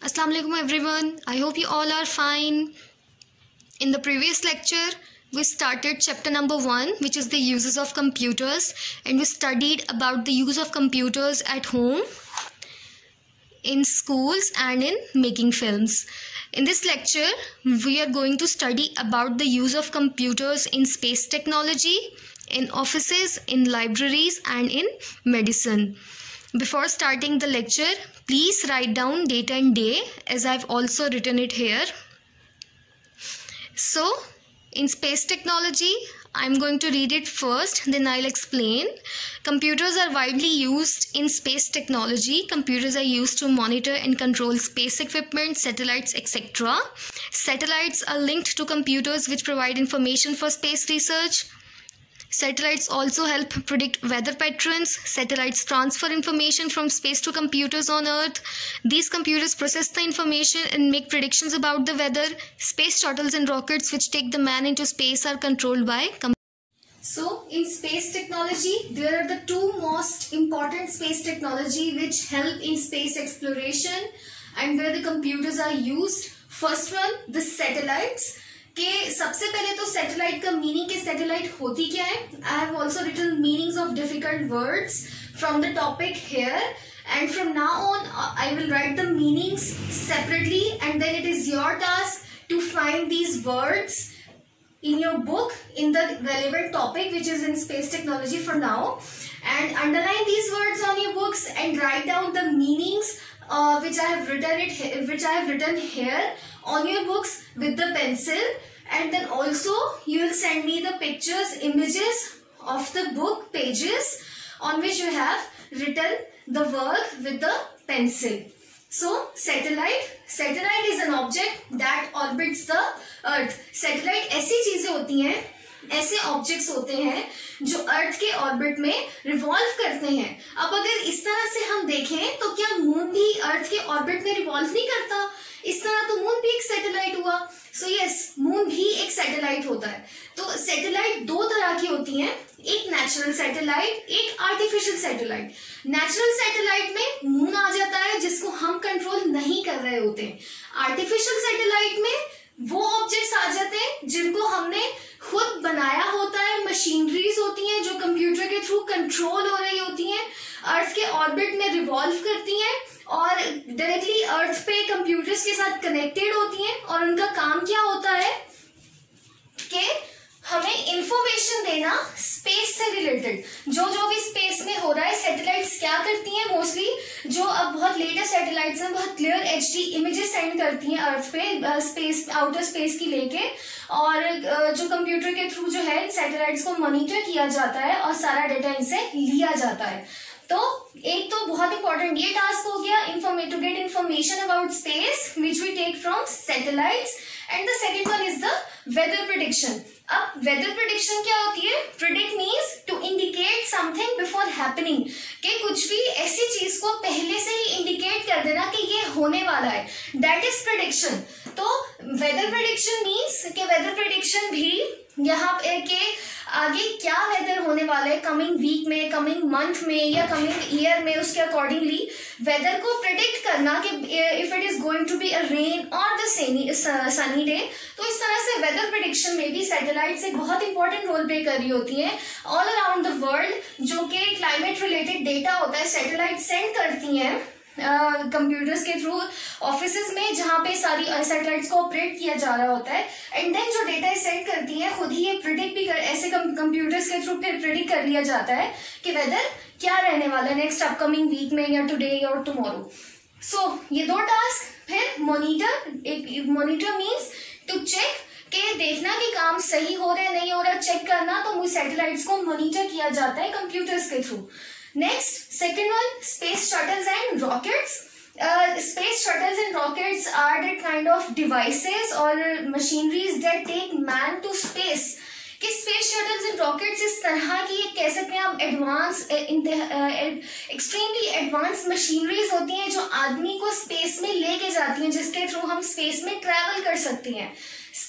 Assalamu alaikum everyone. I hope you all are fine. In the previous lecture, we started chapter number 1, which is the uses of computers, and we studied about the use of computers at home, in schools, and in making films. In this lecture, we are going to study about the use of computers in space technology, in offices, in libraries, and in medicine. Before starting the lecture, please write down date and day as I've also written it here. So, in space technology, I'm going to read it first, then I'll explain. Computers are widely used in space technology. Computers are used to monitor and control space equipment, satellites, etc. Satellites are linked to computers which provide information for space research. Satellites also help predict weather patterns. Satellites transfer information from space to computers on Earth. These computers process the information and make predictions about the weather. Space shuttles and rockets which take the man into space are controlled by computers. So, in space technology, there are the two most important space technology which help in space exploration and where the computers are used. First one, the satellites. कि सबसे पहले तो satellite का meaning कि satellite होती क्या है. I have also written meanings of difficult words from the topic here and from now on I will write the meanings separately and then it is your task to find these words in your book in the relevant topic which is in space technology for now, and underline these words on your books and write down the meanings which I have written here on your books with the pencil, and then also you will send me the pictures, images of the book pages on which you have written the work with the pencil. So, satellite is an object that orbits the earth. Satellite ऐसी चीजें होती हैं, ऐसे objects होते हैं जो अर्थ के orbit में रिवॉल्व करते हैं. अब अगर इस तरह से हम देखें तो क्या मून भी अर्थ के ऑर्बिट में रिवॉल्व नहीं करता? इस तरह तो मून भी एक सैटेलाइट हुआ. सो यस, मून भी एक सैटेलाइट होता है. तो सैटेलाइट दो तरह की होती हैं, एक नेचुरल सैटेलाइट, एक आर्टिफिशियल सैटेलाइट. नेचुरल सैटेलाइट में मून आ जाता है जिसको हम कंट्रोल नहीं कर रहे होते हैं. आर्टिफिशियल सैटेलाइट में वो ऑब्जेक्ट्स आ जाते हैं जिनको हमने खुद बनाया होता है. मशीनरीज होती हैं जो कंप्यूटर के थ्रू कंट्रोल हो रही होती हैं, अर्थ के ऑर्बिट में रिवॉल्व करती हैं और डायरेक्टली अर्थ पे कंप्यूटर्स के साथ कनेक्टेड होती हैं. और उनका काम क्या होता है कि हमें इंफॉर्मेशन देना स्पेस से रिलेटेड, जो भी स्पेस में हो रहा है. सैटेलाइट्स क्या करती हैं मोस्टली, जो अब बहुत लेटेस्ट सैटेलाइट्स हैं, बहुत क्लियर एचडी इमेजेस सेंड करती हैं अर्थ पे, स्पेस, आउटर स्पेस की लेके, और जो कंप्यूटर के थ्रू जो है सैटेलाइट्स को मॉनिटर किया जाता है और सारा डेटा इनसे लिया जाता है. तो एक तो बहुत इंपॉर्टेंट ये टास्क हो गया, to get information about space which we take from satellites. And the second one is the weather prediction. अब वेदर प्रेडिक्शन क्या होती है? Predict means to indicate something before happening, कि कुछ भी ऐसी चीज को पहले से ही इंडिकेट कर देना कि ये होने वाला है, दैट इज प्रेडिक्शन. तो वेदर प्रेडिक्शन मीन्स कि वेदर प्रेडिक्शन भी यहाँ पे के आगे क्या वेदर होने वाला है कमिंग वीक में, कमिंग मंथ में या कमिंग ईयर में, उसके अकॉर्डिंगली वेदर को प्रेडिक्ट करना कि if it is going to be a rain और द सनी डे. तो इस तरह से वेदर प्रेडिक्शन में भी सैटेलाइट्स एक बहुत इंपॉर्टेंट रोल प्ले कर रही होती हैं ऑल अराउंड द वर्ल्ड. जो कि क्लाइमेट रिलेटेड डेटा होता है सैटेलाइट सेंड करती हैं कंप्यूटर्स के थ्रू ऑफिसेज में जहां पे सारी सैटेलाइट्स को ऑपरेट किया जा रहा होता है. एंड देन जो डेटा सेंड करती हैं खुद ही ये प्रिडिक्ट भी ऐसे कंप्यूटर्स के थ्रू प्रिडिक्ट कर लिया जाता है कि वेदर क्या रहने वाला है नेक्स्ट अपकमिंग वीक में या टुडे और टुमारो. सो ये दो टास्क. फिर मॉनिटर मीन्स टू चेक कि देखना कि काम सही हो रहा है नहीं हो रहा, चेक करना. तो सैटेलाइट्स को मॉनिटर किया जाता है कंप्यूटर्स के through. Next, second one, space shuttles and rockets. Space shuttles and rockets are the kind of devices or machineries that take man to space. कि स्पेस शटल्स एंड रॉकेट्स इस तरह की कह सकते हैं आप एडवांस, एक्सट्रीमली एडवांस मशीनरीज होती हैं जो आदमी को स्पेस में लेके जाती हैं, जिसके थ्रू हम स्पेस में ट्रैवल कर सकते हैं.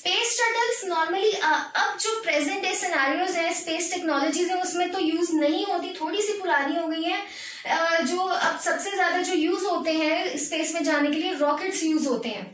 स्पेस शटल्स नॉर्मली अब जो प्रेजेंट डे सिनेरियोज है, स्पेस टेक्नोलॉजीज है, उसमें तो यूज नहीं होती, थोड़ी सी पुरानी हो गई है। जो अब सबसे ज्यादा जो यूज होते हैं स्पेस में जाने के लिए रॉकेट्स यूज होते हैं,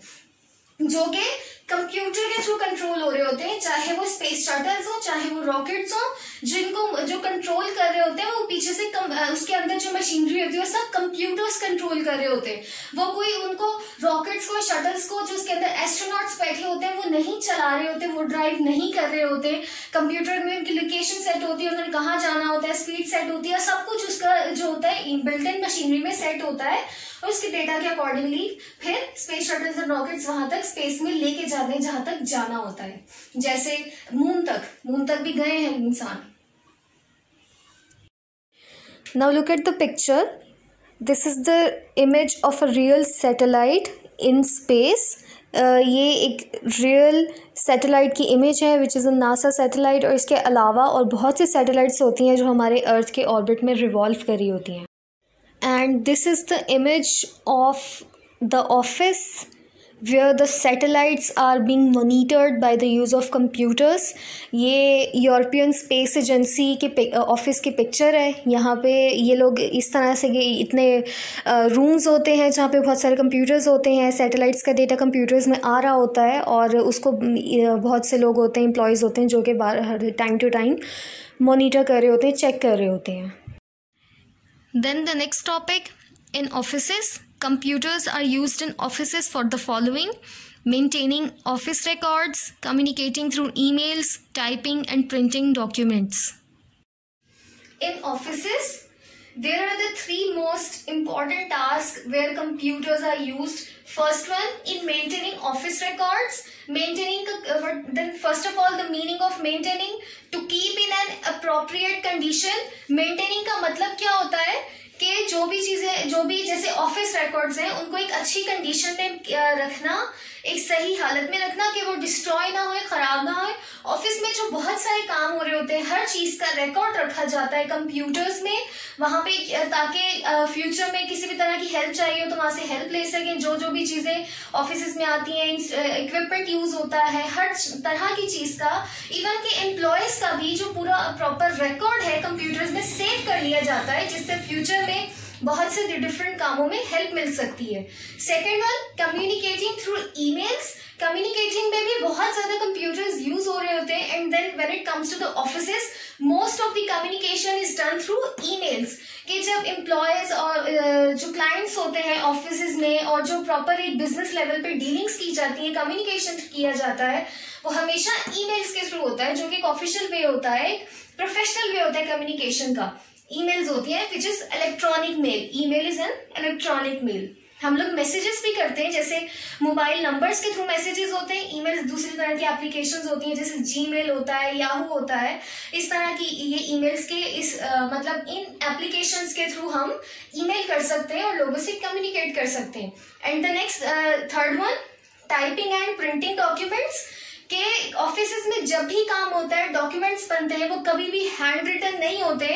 जो कि कंप्यूटर के थ्रू कंट्रोल हो रहे होते हैं, चाहे वो स्पेस शटल्स हो चाहे वो रॉकेट्स हो। जिनको जो कंट्रोल कर रहे होते हैं वो पीछे से उसके अंदर जो मशीनरी होती है वो सब कंप्यूटर्स कंट्रोल कर रहे होते हैं। वो कोई उनको रॉकेट्स को, शटल्स को, जो उसके अंदर एस्ट्रोनॉट्स बैठे होते हैं वो नहीं चला रहे होते, वो ड्राइव नहीं कर रहे होते। कंप्यूटर में उनकी लोकेशन सेट होती है, उन्होंने कहाँ जाना होता है, स्पीड सेट होती है, सब कुछ उसका जो होता है बिल्ट इन मशीनरी में सेट होता है, और उसके डेटा के अकॉर्डिंगली फिर स्पेस शटल्स और रॉकेट्स वहां तक स्पेस में लेके जाते हैं जहां तक जाना होता है। जैसे मून तक भी गए हैं इंसान। Now look at the picture. This is the image of a real satellite in space. ये एक रियल सैटेलाइट की इमेज है which is a NASA satellite, और इसके अलावा और बहुत सी सैटेलाइट्स होती हैं जो हमारे अर्थ के ऑर्बिट में रिवॉल्व करी होती हैं। And this is the image of the office where the satellites are being monitored by the use of computers. ये यूरोपियन स्पेस एजेंसी के ऑफिस की पिक्चर है। यहाँ पे ये लोग इस तरह से इतने रूम्स होते हैं जहाँ पे बहुत सारे कंप्यूटर्स होते हैं, सैटेलाइट्स का डेटा कंप्यूटर्स में आ रहा होता है, और उसको बहुत से लोग होते हैं, एम्प्लॉयज़ होते हैं जो कि टाइम टू टाइम मॉनिटर कर रहे होते हैं, चेक कर रहे होते हैं। Then the next topic, in offices, computers are used in offices for the following: maintaining office records, communicating through emails, typing and printing documents. In offices, there are the three most important tasks where computers are used. First one, in maintaining office records. Then first of all, the meaning of maintaining: to keep in an appropriate condition. Maintaining का मतलब क्या होता है कि जो भी जैसे office records हैं उनको एक अच्छी कंडीशन में रखना, एक सही हालत में रखना कि वो डिस्ट्रॉय ना होए, खराब ना होए। ऑफिस में जो बहुत सारे काम हो रहे होते हैं, हर चीज का रिकॉर्ड रखा जाता है कंप्यूटर्स में, वहां पे, ताकि फ्यूचर में किसी भी तरह की हेल्प चाहिए हो तो वहां से हेल्प ले सकें। जो भी चीजें ऑफिस में आती हैं, इक्विपमेंट यूज होता है, हर तरह की चीज का, इवन के एम्प्लॉयज का भी जो पूरा प्रॉपर रिकॉर्ड है कंप्यूटर्स में सेव कर लिया जाता है, जिससे फ्यूचर में बहुत से डिफरेंट कामों में हेल्प मिल सकती है। Second one, communicating through emails. Communicating में भी बहुत ज्यादा कंप्यूटर्स यूज हो रहे होते हैं। And then when it comes to the offices, most of the communication is done through emails. कि जब एम्प्लॉयज और जो क्लाइंट्स होते हैं ऑफिसेज में, और जो प्रॉपर एक बिजनेस लेवल पे डीलिंग्स की जाती है, कम्युनिकेशन किया जाता है, वो हमेशा ईमेल्स के थ्रू होता है, जो कि एक ऑफिशियल वे होता है, एक प्रोफेशनल वे होता है कम्युनिकेशन का। ईमेल्स होती है which is electronic mail. Email is an electronic mail. हम लोग मैसेजेस भी करते हैं, जैसे मोबाइल नंबर्स के थ्रू मैसेजेस होते हैं। ईमेल्स दूसरी तरह की एप्लीकेशंस होती हैं, जैसे जीमेल होता है, याहू होता है। इस तरह की ये ईमेल्स के मतलब इन एप्लीकेशंस के थ्रू हम ईमेल कर सकते हैं और लोगों से कम्युनिकेट कर सकते हैं। And the next third one, typing and printing documents. के ऑफिसेस में जब भी काम होता है, डॉक्यूमेंट्स बनते हैं, वो कभी भी हैंड रिटन नहीं होते।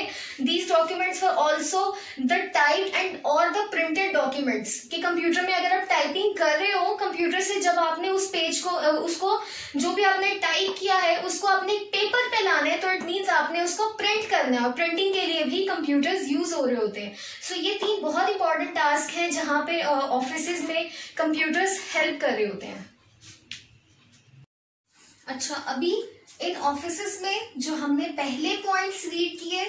These documents were also the typed and और द प्रिंटेड डॉक्यूमेंट्स। कि कंप्यूटर में अगर आप टाइपिंग कर रहे हो, कंप्यूटर से जब आपने उस पेज को, उसको जो भी आपने टाइप किया है उसको आपने पेपर पे लाना है, तो इट मीन्स आपने उसको प्रिंट करना है, और प्रिंटिंग के लिए भी कंप्यूटर्स यूज हो रहे होते हैं। सो ये तीन बहुत इंपॉर्टेंट टास्क हैं जहाँ पे ऑफिसेज में कंप्यूटर्स हेल्प कर रहे होते हैं। अच्छा, अभी इन ऑफिसेस में जो हमने पहले पॉइंट्स रीड किए,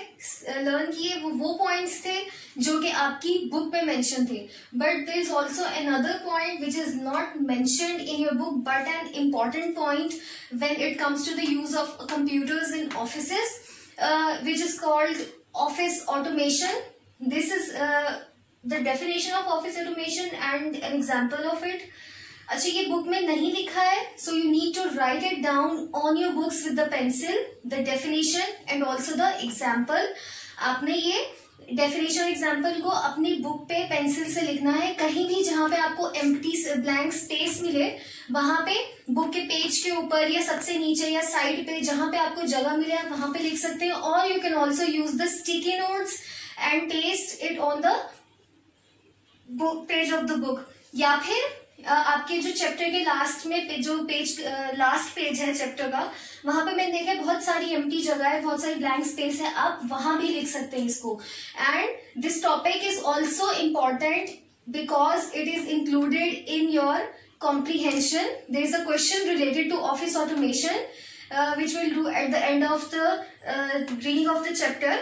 लर्न किए, वो पॉइंट्स थे जो कि आपकी बुक में मेंशन थे। But there is also another point which is not mentioned in your book but an important point when it comes to the use of computers in offices, which is called office automation. This is the definition of office automation and an example of it. अच्छा, ये book में नहीं लिखा है, so you need to write it down on your books with the pencil, the definition and also the example. आपने ये definition example को अपनी बुक पे पेंसिल से लिखना है. कहीं भी जहाँ पे आपको एम्प्टी ब्लैंक स्पेस मिले वहां पे बुक के पेज के ऊपर या सबसे नीचे या साइड पे जहाँ पे आपको जगह मिले आप वहां पे लिख सकते हैं. और you can also use the sticky notes and paste it on the book page of the book. या फिर आपके जो चैप्टर के लास्ट में जो पेज लास्ट पेज है चैप्टर का, वहां पे मैंने देखा बहुत सारी एम्प्टी जगह है, बहुत सारी ब्लैंक स्पेस है, आप वहां भी लिख सकते हैं इसको. And this topic is also important because it is included in your comprehension. There is a question related to office automation which we'll do at the end of the reading of the chapter.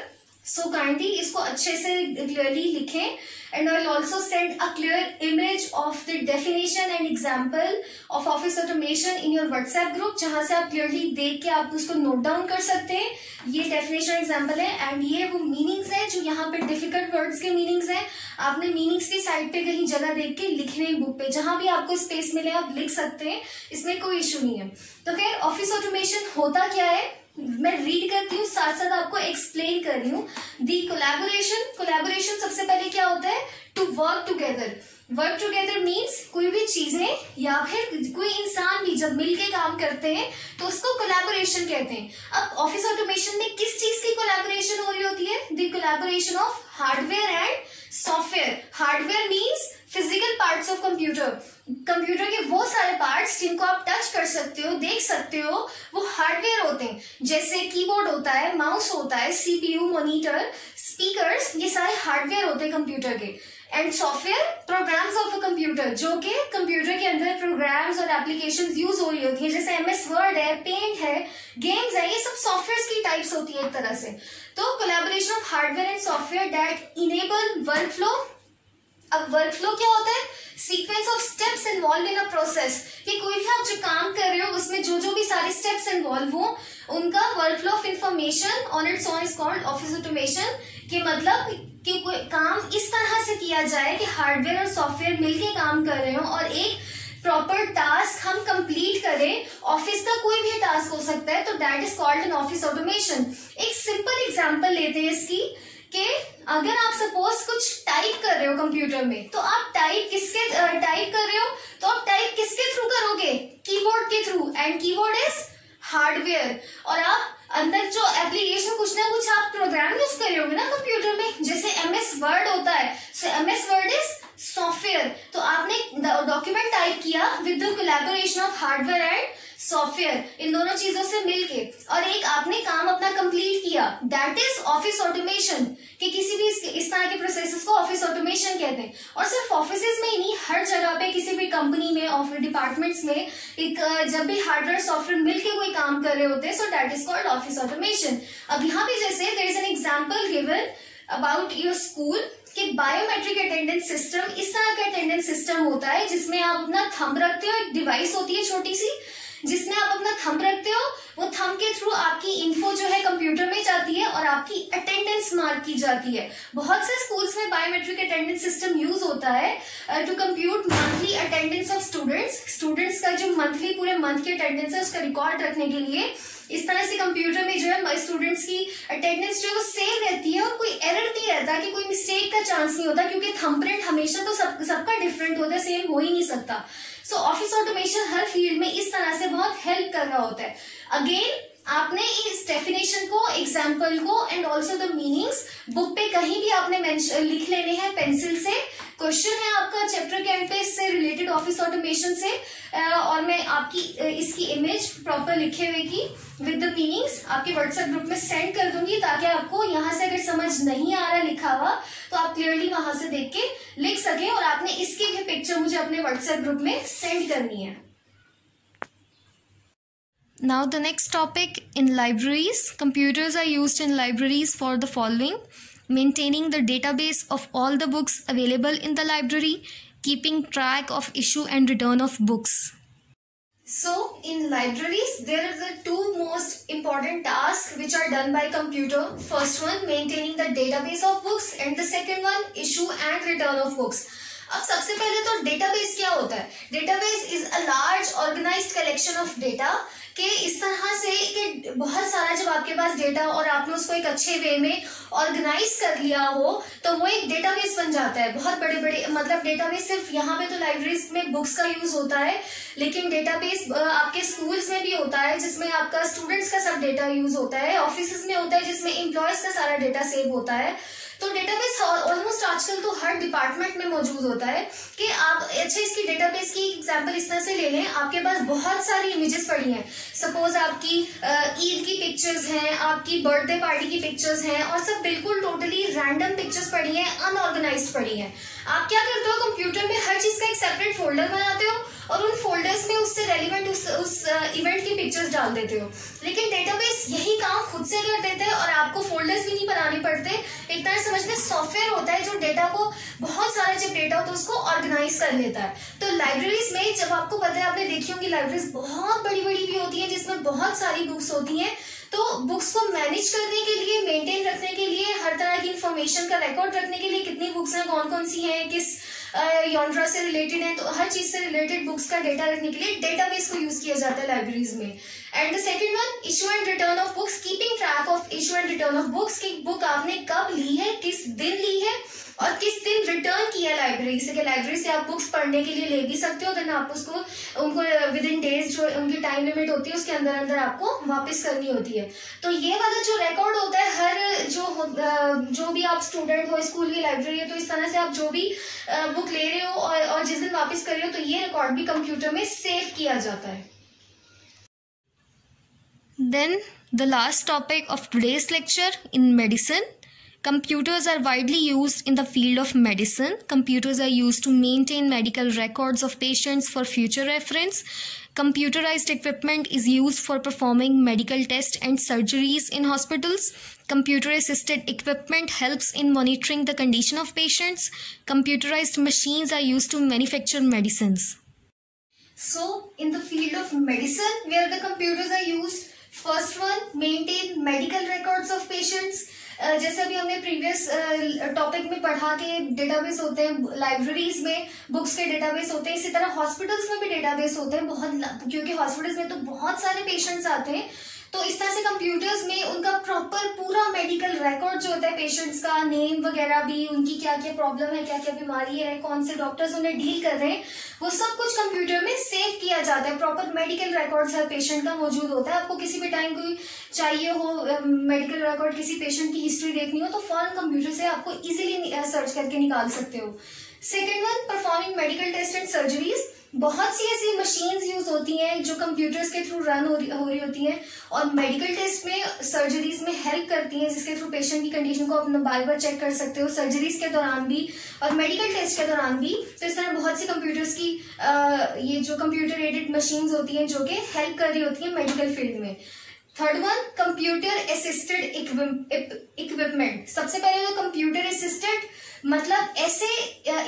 So kindly इसको अच्छे से clearly लिखें. And I will also send a clear image of the definition and example of office automation in your WhatsApp group, जहां से आप clearly देख के आप उसको note down कर सकते हैं. ये definition example है and ये वो meanings है जो यहाँ पे difficult words के meanings हैं. आपने meanings की साइड पे कहीं जगह देख के लिखने हैं बुक पे, जहां भी आपको स्पेस मिले आप लिख सकते हैं, इसमें कोई इशू नहीं है. तो खैर ऑफिस ऑटोमेशन होता क्या है मैं रीड करती हूँ, साथ साथ आपको एक्सप्लेन कर रही हूँ. दी कोलैबोरेशन सबसे पहले क्या होता है? To work together. Work together means कोई भी चीजें या फिर कोई इंसान भी जब मिलके काम करते हैं तो उसको कोलैबोरेशन कहते हैं. अब ऑफिस ऑटोमेशन में किस चीज की कोलैबोरेशन हो रही होती है? The collaboration of hardware and software. Hardware means physical parts of computer. Computer के वो सारे पार्ट्स जिनको आप टच कर सकते हो, देख सकते हो, वो हार्डवेयर होते हैं. जैसे कीबोर्ड होता है, माउस होता है, सीपीयू, मॉनिटर, स्पीकर्स, ये सारे हार्डवेयर होते हैं कंप्यूटर के. And software programmes of a computer, जो कि कंप्यूटर के अंदर प्रोग्राम्स और एप्लीकेशंस यूज हो रही होती है, जैसे एमएस वर्ड है, पेंट है, गेम्स है, ये सब सॉफ्टवेयर की टाइप्स होती है एक तरह से. तो collaboration of hardware and software that enable workflow. अब वर्कफ्लो क्या होता है? Sequence of steps involve in a process. कि कोई भी आप जो काम कर रहे हो उसमें जो जो भी सारे स्टेप्स इन्वॉल्व हो उनका workflow of information on its own is called office automation. के मतलब कि कोई काम इस तरह से किया जाए कि हार्डवेयर और सॉफ्टवेयर मिलके काम कर रहे हो और एक प्रॉपर टास्क हम कंप्लीट करें. ऑफिस का कोई भी टास्क हो सकता है, तो that is called an office automation. एक सिंपल एग्जांपल लेते हैं इसकी कि अगर आप सपोज कुछ टाइप कर रहे हो कंप्यूटर में, तो आप टाइप कर रहे हो तो आप टाइप किसके थ्रू करोगे? कीबोर्ड के through. And keyboard is hardware. और आप अंदर जो एप्लीकेशन कुछ ना कुछ आप प्रोग्राम यूज कर रहे होगे ना कंप्यूटर में, जैसे एमएस वर्ड होता है, so MS Word is software. तो आपने डॉक्यूमेंट टाइप किया with the collaboration of hardware and software, इन दोनों चीजों से मिलके, और एक आपने काम अपना कंप्लीट किया, दैट इज ऑफिस ऑटोमेशन. कि किसी भी इस तरह के प्रोसेसेस को ऑफिस ऑटोमेशन कहते हैं. और सिर्फ ऑफिसेज में ही नहीं, हर जगह पे किसी भी कंपनी में, ऑफिस डिपार्टमेंट्स में एक जब भी हार्डवेयर सॉफ्टवेयर मिलके कोई काम कर रहे होते हैं, so that is called office automation. अब यहाँ पे जैसे there is an example given about your school कि बायोमेट्रिक अटेंडेंस सिस्टम, इस तरह का अटेंडेंस सिस्टम होता है जिसमें आप अपना थंब रखते हो. एक डिवाइस होती है छोटी सी जिसमें आप अपना थंब रखते हो, वो थंब के थ्रू आपकी इन्फो जो है कंप्यूटर में जाती है और आपकी अटेंडेंस मार्क की जाती है. बहुत से स्कूल्स में बायोमेट्रिक अटेंडेंस सिस्टम यूज होता है to compute monthly attendance of students का जो मंथली पूरे मंथ की अटेंडेंस है उसका रिकॉर्ड रखने के लिए. इस तरह से कंप्यूटर में जो है स्टूडेंट्स की अटेंडेंस जो है वो सेव रहती है और कोई एरर नहीं रहता, कि कोई मिस्टेक का चांस नहीं होता, क्योंकि थंबप्रिंट हमेशा तो सबका डिफरेंट होता है, सेम हो ही नहीं सकता. सो ऑफिस ऑटोमेशन हर फील्ड में इस तरह से बहुत हेल्प कर रहा होता है. अगेन आपने इस डेफिनेशन को, एग्जाम्पल को and also the meanings book पे कहीं भी आपने लिख लेने हैं पेंसिल से. क्वेश्चन है आपका चैप्टर के एंड पे इससे रिलेटेड ऑफिस ऑटोमेशन से, और मैं आपकी इसकी इमेज प्रॉपर लिखे हुए की विद द मीनिंग्स आपके व्हाट्सएप ग्रुप में सेंड कर दूंगी, ताकि आपको यहाँ से अगर समझ नहीं आ रहा लिखा हुआ तो आप क्लियरली वहां से देख के लिख सके. और आपने इसकी भी पिक्चर मुझे अपने व्हाट्सएप ग्रुप में सेंड करनी है. Now the next topic, in libraries. Computers are used in libraries for the following: maintaining the database of all the books available in the library, keeping track of issue and return of books. So in libraries there are the two most important tasks which are done by computer. First one, maintaining the database of books, and the second one, issue and return of books. अब सबसे पहले तो database क्या होता है? Database is a large organised collection of data, कि इस तरह से कि बहुत सारा जब आपके पास डेटा और आपने उसको एक अच्छे वे में ऑर्गेनाइज कर लिया हो तो वो एक डेटाबेस बन जाता है. बहुत बड़े बड़े मतलब डेटाबेस सिर्फ यहाँ पे तो लाइब्रेरीज में बुक्स का यूज होता है, लेकिन डेटाबेस आपके स्कूल्स में भी होता है जिसमें आपका स्टूडेंट्स का सब डेटा यूज होता है, ऑफिस में होता है जिसमें एम्प्लॉयज का सारा डेटा सेव होता है. तो डेटाबेस ऑलमोस्ट आजकल तो हर डिपार्टमेंट में मौजूद होता है कि आप अच्छा इसकी डेटाबेस की एग्जांपल इस तरह से ले लें, आपके पास बहुत सारी इमेजेस पड़ी हैं, सपोज आपकी ईद की पिक्चर्स हैं, आपकी बर्थडे पार्टी की पिक्चर्स हैं, और सब बिल्कुल टोटली रैंडम पिक्चर्स पड़ी हैं, अनऑर्गेनाइज्ड पड़ी हैं। आप क्या करते हो, कंप्यूटर में हर चीज का एक सेपरेट फोल्डर बनाते हो और उन फोल्डर्स में उससे रेलिवेंट उस इवेंट की पिक्चर्स डाल देते हो। लेकिन डेटाबेस यही काम खुद से कर देते हैं और आपको फोल्डर्स भी नहीं बनाने पड़ते। एक तरह समझते सॉफ्टवेयर होता है जो डेटा को, बहुत सारा जब डेटा होता है उसको ऑर्गेनाइज कर लेता है। तो लाइब्रेरीज में, जब आपको पता है, आपने देखी होंगी लाइब्रेरीज बहुत बड़ी बड़ी भी होती है जिसमें बहुत सारी बुक्स होती हैं। तो बुक्स को मैनेज करने के लिए, मेंटेन रखने के लिए, हर तरह की इंफॉर्मेशन का रिकॉर्ड रखने के लिए कितनी बुक्स हैं, कौन कौन सी हैं, किस यॉन्ड्रा से रिलेटेड है, तो हर चीज से रिलेटेड बुक्स का डेटा रखने के लिए डेटाबेस को यूज किया जाता है लाइब्रेरीज में। And the second one, issue and return of books, keeping track of issue and return of books, की बुक आपने कब ली है, किस दिन ली है और किस दिन रिटर्न किया लाइब्रेरी से, कि लाइब्रेरी से आप बुक्स पढ़ने के लिए ले भी सकते हो, देन आप उसको उनको विद इन डेज, जो उनकी टाइम लिमिट होती है उसके अंदर अंदर आपको वापस करनी होती है। तो ये वाला जो रिकॉर्ड होता है, हर जो भी आप स्टूडेंट हो, स्कूल की लाइब्रेरी है, तो इस तरह से आप जो भी बुक ले रहे हो और जिस दिन वापस कर रहे हो, तो ये रिकॉर्ड भी कंप्यूटर में सेव किया जाता है। Then the last topic of today's lecture, in medicine. Computers are widely used in the field of medicine. Computers are used to maintain medical records of patients for future reference. Computerized equipment is used for performing medical tests and surgeries in hospitals. Computer-assisted equipment helps in monitoring the condition of patients. Computerized machines are used to manufacture medicines. So, in the field of medicine, where the computers are used, first one, maintain medical records of patients. जैसे अभी हमने previous topic में पढ़ा के database होते हैं libraries में, books के डेटाबेस होते हैं, इसी तरह हॉस्पिटल्स में भी डेटाबेस होते हैं बहुत, क्योंकि हॉस्पिटल्स में तो बहुत सारे पेशेंट्स आते हैं। तो इस तरह से कंप्यूटर्स में उनका प्रॉपर पूरा मेडिकल रिकॉर्ड जो होता है पेशेंट्स का, नेम वगैरह भी, उनकी क्या क्या प्रॉब्लम है, क्या क्या बीमारी है, कौन से डॉक्टर्स उन्हें डील कर रहे हैं, वो सब कुछ कंप्यूटर में सेव किया जाता है। प्रॉपर मेडिकल रिकॉर्ड्स हर पेशेंट का मौजूद होता है। आपको किसी भी टाइम कोई चाहिए हो मेडिकल रिकॉर्ड, किसी पेशेंट की हिस्ट्री देखनी हो, तो फौरन कंप्यूटर से आपको इजिली सर्च करके निकाल सकते हो। Second one, performing medical test and surgeries. बहुत सी ऐसी मशीन्स यूज होती हैं जो कंप्यूटर्स के थ्रू रन हो रही होती हैं और मेडिकल टेस्ट में, सर्जरीज में हेल्प करती हैं, जिसके थ्रू पेशेंट की कंडीशन को आप बार बार चेक कर सकते हो, सर्जरीज के दौरान भी और मेडिकल टेस्ट के दौरान भी। तो इस तरह बहुत सी कंप्यूटर्स की ये जो कंप्यूटर एडेड मशीन्स होती हैं जो कि हेल्प कर रही होती हैं मेडिकल फील्ड में। Third one, computer assisted equipment. सबसे पहले तो कंप्यूटर असिस्टेड मतलब ऐसे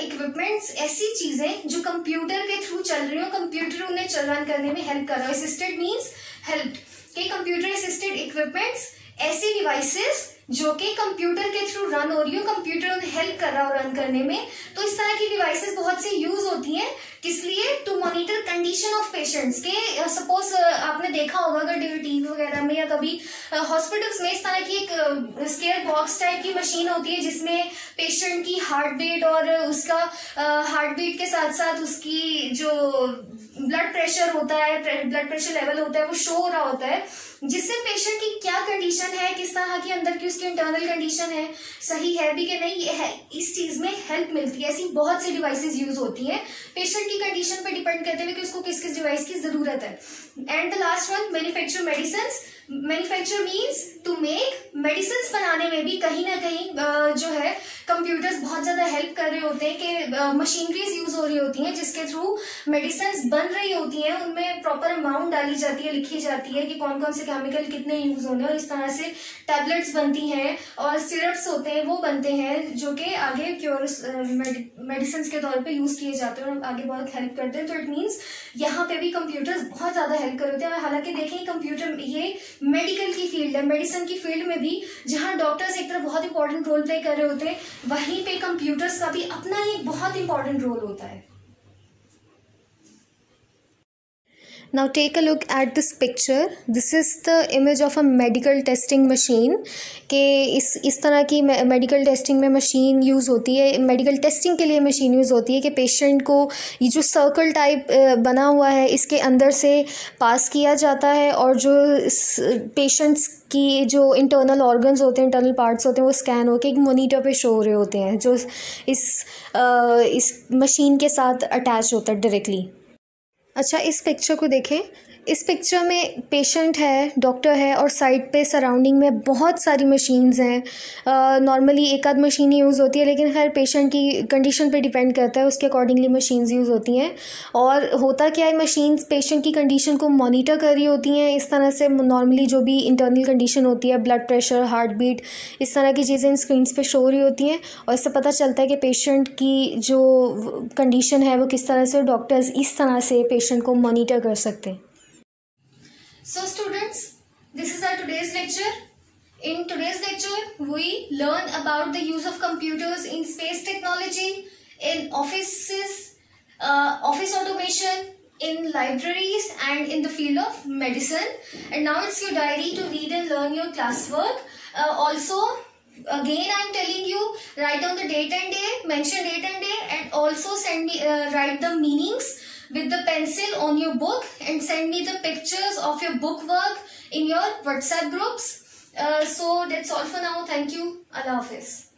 इक्विपमेंट्स, ऐसी चीजें जो कंप्यूटर के थ्रू चल रही हो, कंप्यूटर उन्हें रन करने में हेल्प कर रहा है। असिस्टेड मीन्स हेल्प, कि कंप्यूटर असिस्टेड इक्विपमेंट्स ऐसी डिवाइसेस जो कि कंप्यूटर के थ्रू रन हो रही हो, कंप्यूटर उन्हें हेल्प कर रहा हो रन करने में। तो इस तरह की डिवाइसेस बहुत सी यूज होती हैं, किस लिए, to monitor condition of patients के। सपोज आपने देखा होगा अगर टीवी वगैरह में या कभी हॉस्पिटल्स में इस तरह की एक स्केयर बॉक्स टाइप की मशीन होती है जिसमें पेशेंट की हार्ट बीट और उसका हार्ट बीट के साथ साथ उसकी जो ब्लड प्रेशर होता है, ब्लड प्रेशर लेवल होता है, वो शो हो रहा होता है, जिससे पेशेंट की क्या कंडीशन है, किस तरह की अंदर की उसकी इंटरनल कंडीशन है, सही है भी कि नहीं, ये है, इस चीज में हेल्प मिलती है। ऐसी बहुत सी डिवाइसेस यूज होती हैं पेशेंट की कंडीशन पे डिपेंड करते हुए कि उसको किस किस डिवाइस की जरूरत है। And the last one, manufacture medicine. Manufacture means to make medicine बनाने में भी कहीं ना कहीं जो है कंप्यूटर्स बहुत ज्यादा हेल्प कर रहे होते हैं कि मशीनरीज यूज हो रही होती हैं जिसके थ्रू मेडिसिन बन रही होती हैं, उनमें प्रॉपर अमाउंट डाली जाती है, लिखी जाती है कि कौन कौन से केमिकल कितने यूज होने, और इस तरह से टैबलेट्स बनती हैं और सिरप्स होते हैं वो बनते हैं जो कि आगे क्योर मेडिसिन के तौर पे यूज किए जाते हैं और आगे बहुत हेल्प करते हैं। तो इट मीन्स यहाँ पे भी कंप्यूटर्स बहुत ज्यादा हेल्प कर रहे हैं। हालांकि देखें कंप्यूटर ये मेडिकल की फील्ड है, मेडिसिन की फील्ड में भी जहाँ डॉक्टर्स एक तरह बहुत इंपॉर्टेंट रोल प्ले कर रहे होते हैं, वहीं पे कंप्यूटर्स का भी अपना ही बहुत इंपॉर्टेंट रोल होता है। Now take a look at this picture. This is the image of a medical testing machine. कि इस तरह की मेडिकल टेस्टिंग में मशीन यूज़ होती है, मेडिकल टेस्टिंग के लिए मशीन यूज़ होती है कि पेशेंट को ये जो सर्कल टाइप बना हुआ है इसके अंदर से पास किया जाता है और जो पेशेंट्स की जो इंटरनल ऑर्गन्स होते हैं, इंटरनल पार्ट्स होते हैं, वो स्कैन होकर एक मॉनिटर पे शो हो रहे होते हैं जो इस मशीन के साथ अटैच होता है डायरेक्टली। अच्छा, इस पिक्चर को देखें। इस पिक्चर में पेशेंट है, डॉक्टर है और साइड पे सराउंडिंग में बहुत सारी मशीन्स हैं। नॉर्मली एक आध मशीन ही यूज़ होती है, लेकिन खैर पेशेंट की कंडीशन पे डिपेंड करता है, उसके अकॉर्डिंगली मशीन्स यूज़ होती हैं। और होता क्या है, मशीन्स पेशेंट की कंडीशन को मॉनिटर कर रही होती हैं। इस तरह से नॉर्मली जो भी इंटरनल कंडीशन होती है, ब्लड प्रेशर, हार्ट बीट, इस तरह की चीज़ें इन स्क्रीन्स पे शो हो रही होती हैं और इससे पता चलता है कि पेशेंट की जो कंडीशन है वो किस तरह से डॉक्टर्स इस तरह से पेशेंट को मॉनिटर कर सकते हैं। So students, this is our today's lecture. In today's lecture, we learn about the use of computers in space technology, in offices, office automation, in libraries and in the field of medicine. And now it's your diary to read and learn your classwork. Also, again I'm telling you, write down the date and day, mention date and day, and also send me write the meanings with the pencil on your book and send me the pictures of your book work in your WhatsApp groups. So that's all for now. Thank you. Allah Hafiz.